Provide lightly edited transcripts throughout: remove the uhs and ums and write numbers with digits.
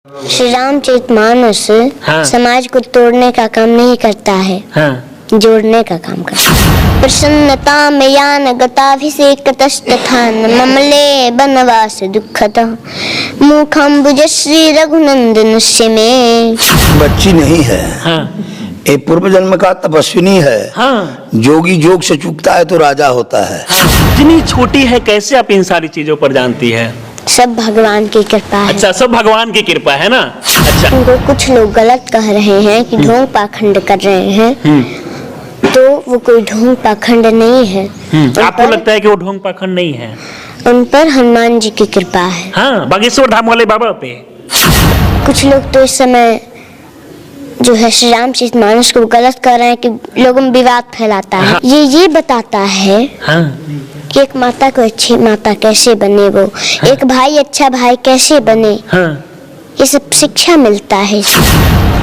श्री रामचरितमानस समाज को तोड़ने का काम नहीं करता है, जोड़ने का काम करता है। प्रसन्नता में यान गताभिषेकतस्तथा ममले बनवास दुःखतः मुखम भुजश्री रघुनंदनस्य में। बच्ची नहीं है, ये पूर्व जन्म का तपस्विनी है। जोगी जोग से चूकता है तो राजा होता है। इतनी छोटी है, कैसे आप इन सारी चीजों पर जानती है? सब भगवान की कृपा है। अच्छा, सब भगवान की कृपा है ना। अच्छा, उनको कुछ लोग गलत कह रहे हैं कि ढोंग पाखंड कर रहे हैं, तो वो कोई ढोंग पाखंड नहीं है। आपको लगता है कि वो ढोंग पाखंड नहीं है? उन पर हनुमान जी की कृपा है। हाँ, बागेश्वर धाम वाले बाबा पे। कुछ लोग तो इस समय जो है श्री रामचरितमानस को गलत कर रहे हैं कि लोगों में विवाद फैलाता है। ये बताता है कि एक माता को अच्छी माता कैसे बने, वो एक भाई अच्छा भाई कैसे बने, ये सब शिक्षा मिलता है।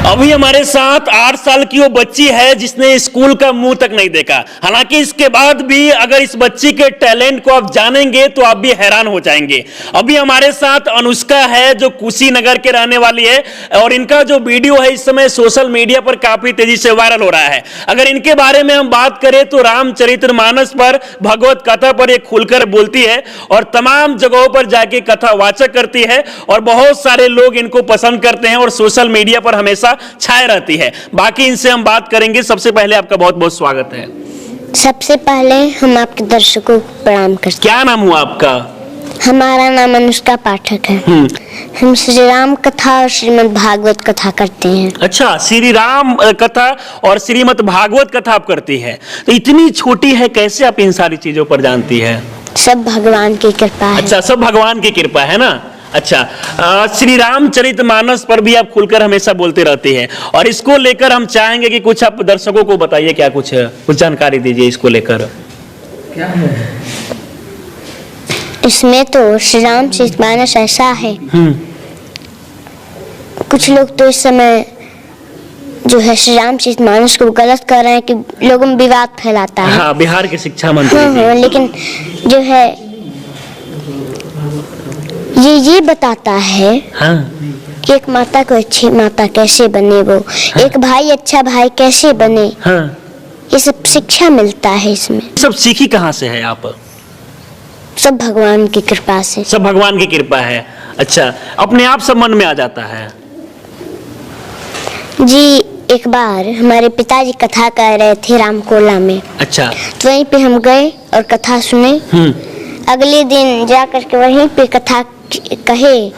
अभी हमारे साथ 8 साल की वो बच्ची है जिसने स्कूल का मुंह तक नहीं देखा। हालांकि इसके बाद भी अगर इस बच्ची के टैलेंट को आप जानेंगे तो आप भी हैरान हो जाएंगे। अभी हमारे साथ अनुष्का है जो कुशीनगर के रहने वाली है, और इनका जो वीडियो है इस समय सोशल मीडिया पर काफी तेजी से वायरल हो रहा है। अगर इनके बारे में हम बात करें तो रामचरितमानस पर, भगवत कथा पर ये खुलकर बोलती है और तमाम जगहों पर जाके कथा वाचक करती है, और बहुत सारे लोग इनको पसंद करते हैं और सोशल मीडिया पर हमेशा छाए रहती है। बाकी इनसे हम बात करेंगे। सबसे पहले आपका बहुत बहुत स्वागत है। सबसे पहले हम आपके दर्शकों को प्रणाम करते हैं। क्या नाम हुआ आपका? हमारा नाम अनुष्का पाठक है। हम श्री राम कथा और श्रीमद् भागवत कथा करते हैं। अच्छा, श्री राम कथा और श्रीमद् भागवत कथा आप करती है, तो इतनी छोटी है, कैसे आप इन सारी चीजों पर जानती है? सब भगवान की कृपा है। अच्छा, सब भगवान की कृपा है ना। अच्छा, श्री रामचरितमानस पर भी आप खुलकर हमेशा बोलते रहते हैं, और इसको लेकर हम चाहेंगे कि कुछ आप दर्शकों को बताइए, क्या कुछ जानकारी दीजिए इसको लेकर। क्या है इसमें? तो श्री रामचरितमानस ऐसा है, कुछ लोग तो इस समय जो है श्री रामचरितमानस को गलत कर रहे हैं कि लोगों में विवाद फैलाता है। हाँ, बिहार के शिक्षा मंत्री लेकिन जो है ये बताता है कि एक माता को अच्छी माता कैसे बने, वो एक भाई अच्छा भाई कैसे बने, ये सब शिक्षा मिलता है इसमें। सब सीखी कहाँ से है आप? सब भगवान की कृपा से। सब भगवान की कृपा है। अच्छा, अपने आप सब मन में आ जाता है जी। एक बार हमारे पिताजी कथा कह रहे थे रामकोला में। अच्छा, तो वहीं पे हम गए और कथा सुने। अगले दिन जाकर के वहीं पे कथा कहे,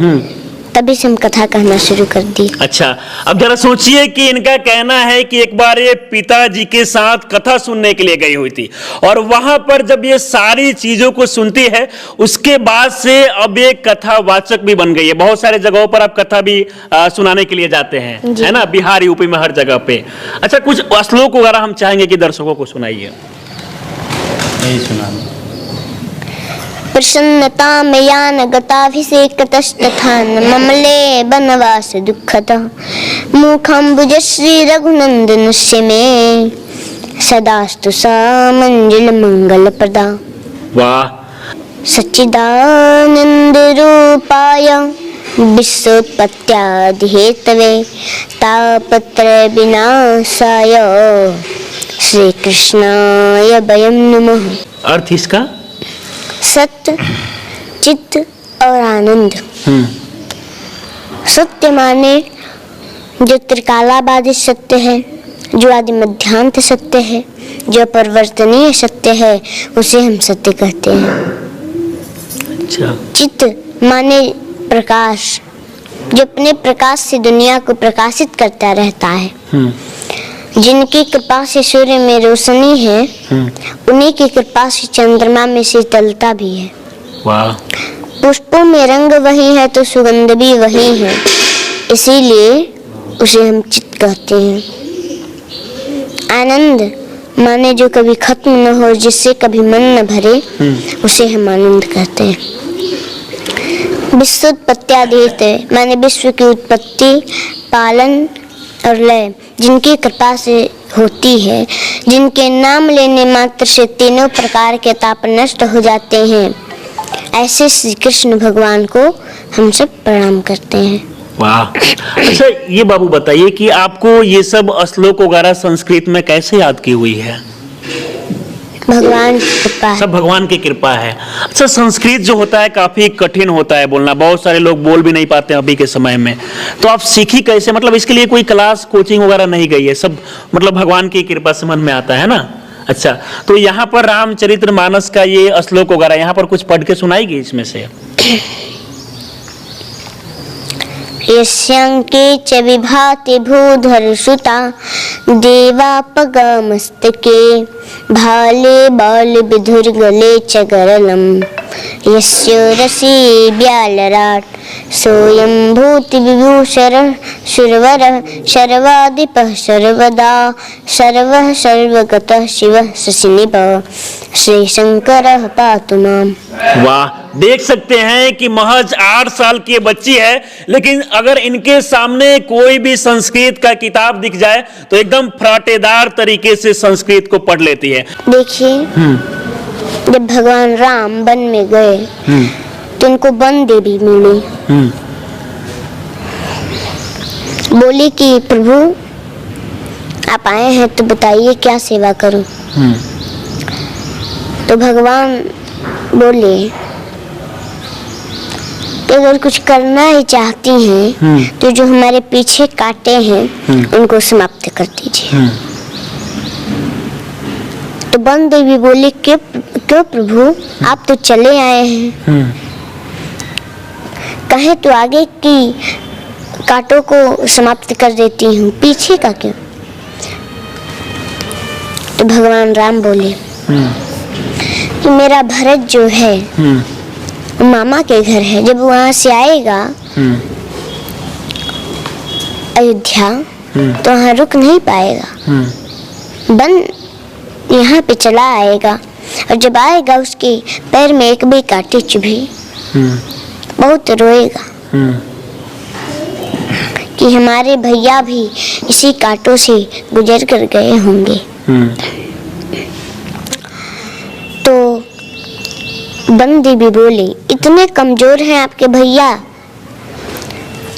तभी से हम कथा कहना शुरू कर दी। अच्छा, अब जरा सोचिए कि इनका कहना है कि एक बार ये पिताजी के साथ कथा सुनने के लिए गई हुई थी, और वहां पर जब ये सारी चीजों को सुनती है उसके बाद से अब ये कथावाचक भी बन गई है। बहुत सारे जगहों पर आप कथा भी सुनाने के लिए जाते हैं, है ना, बिहार यूपी में हर जगह पे। अच्छा, कुछ श्लोक वगैरह हम चाहेंगे कि दर्शकों को सुनाइए। नहीं सुना। प्रसन्नता में यान गताभिषेकतस्तथा ममले बनवास दुःखतः मुखम भुजश्री रघुनंदनस्य में सदास्तु सा मंगल मंगल प्रदा। वाह। सच्चिदानंद रूपाय विश्वोत्पत्त्यादि हेतवे तापत्रय विनाशाय श्री कृष्णाय वयं नमः। अर्थ इसका? सत्य, चित्त और आनंद। सत्य माने जो त्रिकालाबादी सत्य है, जो आदि मध्यांत सत्य है, जो अपरिवर्तनीय सत्य है, उसे हम सत्य कहते हैं। अच्छा। चित्त माने प्रकाश, जो अपने प्रकाश से दुनिया को प्रकाशित करता रहता है। जिनकी कृपा से सूर्य में रोशनी है, उन्हीं की कृपा से चंद्रमा में शीतलता भी है। वाह। पुष्पों में रंग वही है तो सुगंध भी वही है, इसीलिए उसे हम चित्त कहते हैं। आनंद माने जो कभी खत्म न हो, जिससे कभी मन न भरे, उसे हम आनंद कहते हैं। विश्वोत्पत्त्यादि माने विश्व की उत्पत्ति, पालन और लय जिनकी कृपा से होती है, जिनके नाम लेने मात्र से तीनों प्रकार के ताप नष्ट हो जाते हैं, ऐसे श्री कृष्ण भगवान को हम सब प्रणाम करते हैं। वाह। अच्छा ये बाबू बताइए कि आपको ये सब श्लोक वगैरह संस्कृत में कैसे याद की हुई है? भगवान की कृपा है। सब भगवान की कृपा है। अच्छा संस्कृत जो होता है काफी कठिन होता है बोलना, बहुत सारे लोग बोल भी नहीं पाते अभी के समय में, तो आप सीखी कैसे? मतलब इसके लिए कोई क्लास कोचिंग वगैरह नहीं गई है, सब मतलब भगवान की कृपा से मन में आता है ना? अच्छा तो यहाँ पर रामचरितमानस का ये श्लोक वगैरह यहाँ पर कुछ पढ़ के सुनाएगी इसमें से? यस्यांके च विभाति भूधरसुता देवापगमस्तके भाले बाल विधुर्गले च गरलम यस्य रसी व्यालराट सोयं भूति विभूषर सुरवर सर्वाधिपः सर्वदा सर्वः सर्वगतः शिवः शशिनिभः श्री शंकरः पातु माम्। वाह, देख सकते हैं कि महज 8 साल की बच्ची है, लेकिन अगर इनके सामने कोई भी संस्कृत का किताब दिख जाए तो एकदम फराटेदार तरीके से संस्कृत को पढ़ लेती है। देखिए जब भगवान राम वन में गए तो इनको वन देवी मिली। बोली कि प्रभु आप आए हैं तो बताइए क्या सेवा करूं। तो भगवान बोले कि अगर कुछ करना ही चाहती हैं तो जो हमारे पीछे काटे हैं उनको समाप्त कर दीजिए। तो वन देवी बोली क्यों प्रभु आप तो चले आए हैं, कहे तो आगे की कांटों को समाप्त कर देती हूँ, पीछे का क्यों? तो भगवान राम बोले कि मेरा भरत जो है मामा के घर है, जब वहां से आएगा अयोध्या तो वहां रुक नहीं पाएगा, वन यहाँ पे चला आएगा और जब आएगा उसके पैर में एक भी कांटे चुभी बहुत रोएगा कि हमारे भैया भी इसी कांटों से गुजर कर गए होंगे। तो बंदी भी बोली इतने कमजोर हैं आपके भैया?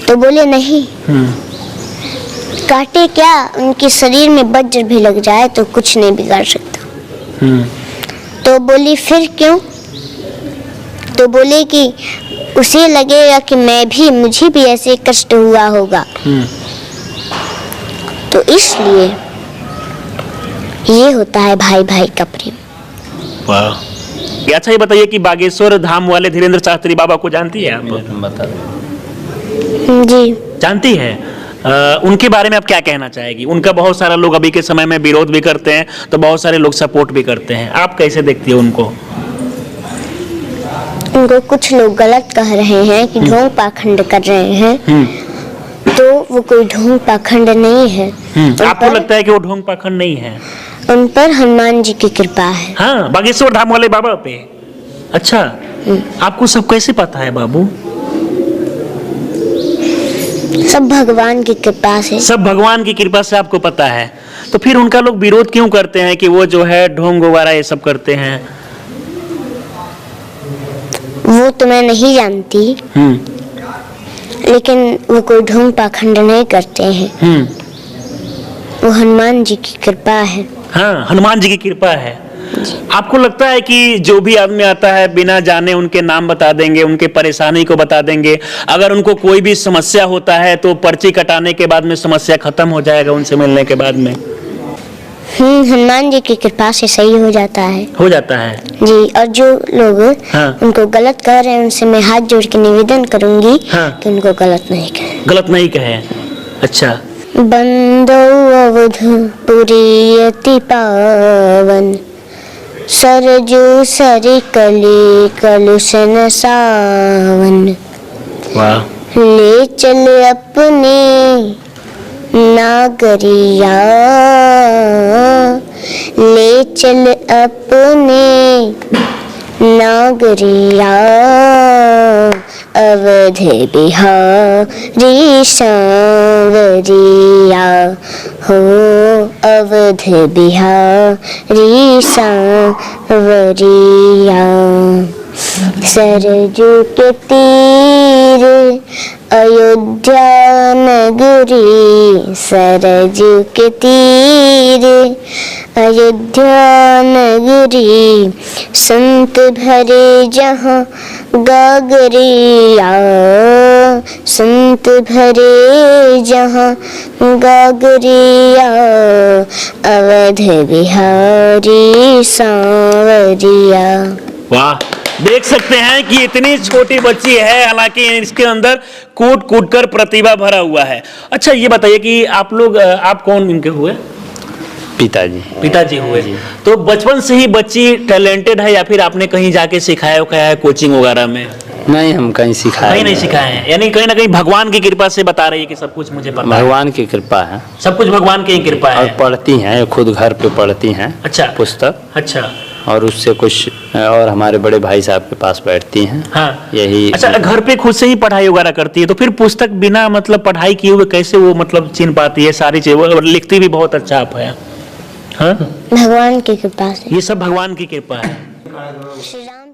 तो बोले नहीं, कांटे क्या उनके शरीर में वज्र भी लग जाए तो कुछ नहीं बिगाड़ सकता। तो बोली फिर क्यों? तो बोले कि उसे लगेगा कि मुझे भी ऐसे कष्ट हुआ होगा, तो इसलिए ये होता है भाई भाई का प्रेम। वाह। अच्छा ये बताइए कि बागेश्वर धाम वाले धीरेन्द्र शास्त्री बाबा को जानती है आप? बता जी जानती है। उनके बारे में आप क्या कहना चाहेगी? उनका बहुत सारा लोग अभी के समय में विरोध भी करते हैं तो बहुत सारे लोग सपोर्ट भी करते हैं, आप कैसे देखती है उनको? उनको कुछ लोग गलत कह रहे हैं कि ढोंग पाखंड कर रहे हैं, तो वो कोई ढोंग पाखंड नहीं है। आपको लगता है कि वो ढोंग पाखंड नहीं है? उन पर हनुमान जी की कृपा है। हाँ, बागेश्वर धाम वाले बाबा पे। अच्छा आपको सब कैसे पता है बाबू? सब भगवान की कृपा से। सब भगवान की कृपा से आपको पता है। तो फिर उनका लोग विरोध क्यों करते हैं कि वो जो है ढोंग वगैरह ये सब करते हैं? वो तो मैं नहीं जानती, लेकिन वो कोई ढोंग पाखंड नहीं करते हैं। वो हनुमान जी की कृपा है। हाँ, हनुमान जी की कृपा है। आपको लगता है कि जो भी आदमी आता है बिना जाने उनके नाम बता देंगे, उनके परेशानी को बता देंगे, अगर उनको कोई भी समस्या होता है तो पर्ची कटाने के बाद में समस्या खत्म हो जाएगा उनसे मिलने के बाद में? हनुमान जी की कृपा से सही हो जाता है। हो जाता है जी। और जो लोग उनको गलत कह रहे हैं उनसे मैं हाथ जोड़ के निवेदन करूंगी कि उनको गलत नहीं कहे। गलत नहीं कहे। अच्छा। बंदो अवधपुरी अति पावन सरजू सरि कली कलुषन सावन। वाह। ले चल अपने नागरिया, ले चल अपने नागरिया, अवध बिहारी सांवरिया हो, अवध बिहारी सांवरिया। सरजू के तीर अयोध्या नगरी सरजू के तीर, अयोध्या नगरी संत भरे जहाँ गागरिया, संत भरे जहाँ गागरिया, अवध बिहारी सांवरिया। वाह, देख सकते हैं कि इतनी छोटी बच्ची है, हालांकि इसके अंदर कूट कूट कर प्रतिभा भरा हुआ है। अच्छा ये बताइए कि आप लोग, आप कौन इनके हुए? पिताजी हुए। तो बचपन से ही बच्ची टैलेंटेड है या फिर आपने कहीं जाके सिखाया है कोचिंग वगैरह में? नहीं, हम कहीं सिखाए कहीं नहीं सिखाए हैं, यानी कहीं ना कहीं भगवान की कृपा से बता रही है कि सब कुछ मुझे पता है। भगवान की कृपा है, सब कुछ भगवान की कृपा है। और पढ़ती हैं, खुद घर पे पढ़ती हैं। अच्छा, पुस्तक। अच्छा, और उससे कुछ, और हमारे बड़े भाई साहब के पास बैठती हैं। हाँ, यही। अच्छा, घर पे खुद से ही पढ़ाई वगैरह करती है, तो फिर पुस्तक बिना मतलब पढ़ाई किए हुए कैसे वो मतलब चिन्ह पाती है सारी चीजें, और लिखती भी बहुत अच्छा आप है। हाँ, भगवान की कृपा से। ये सब भगवान की कृपा है। श्री राम